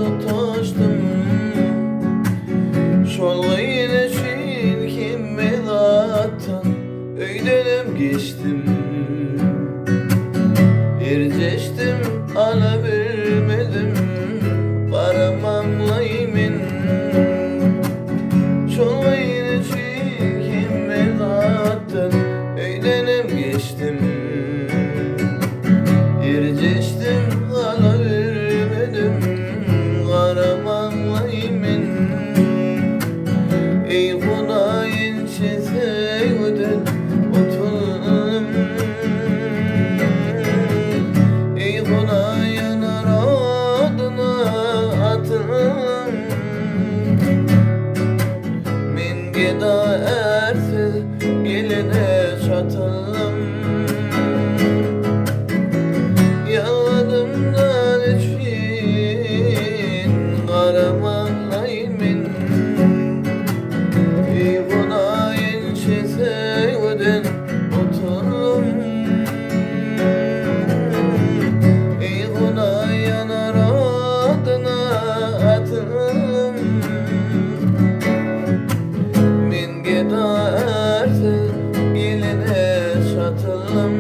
tutuştum. Şolgayına çirkin melattan öydönüm geçtim. Erceştim alabilmedim paramamla yemin. Şolgayına çirkin melattan öydönüm geçtim. Erceştim alabilmedim paramamla yemin. Ey Hudayin çizeyden oturdum. Ey Hudayin aradına atılım. Men geda erse geline çatılım. Yağdımdan için karamanla yemin. Ey Hudayin çizeyden oturdum. Ey Hudayin aradına atılım. Men geda erse geline çatılım.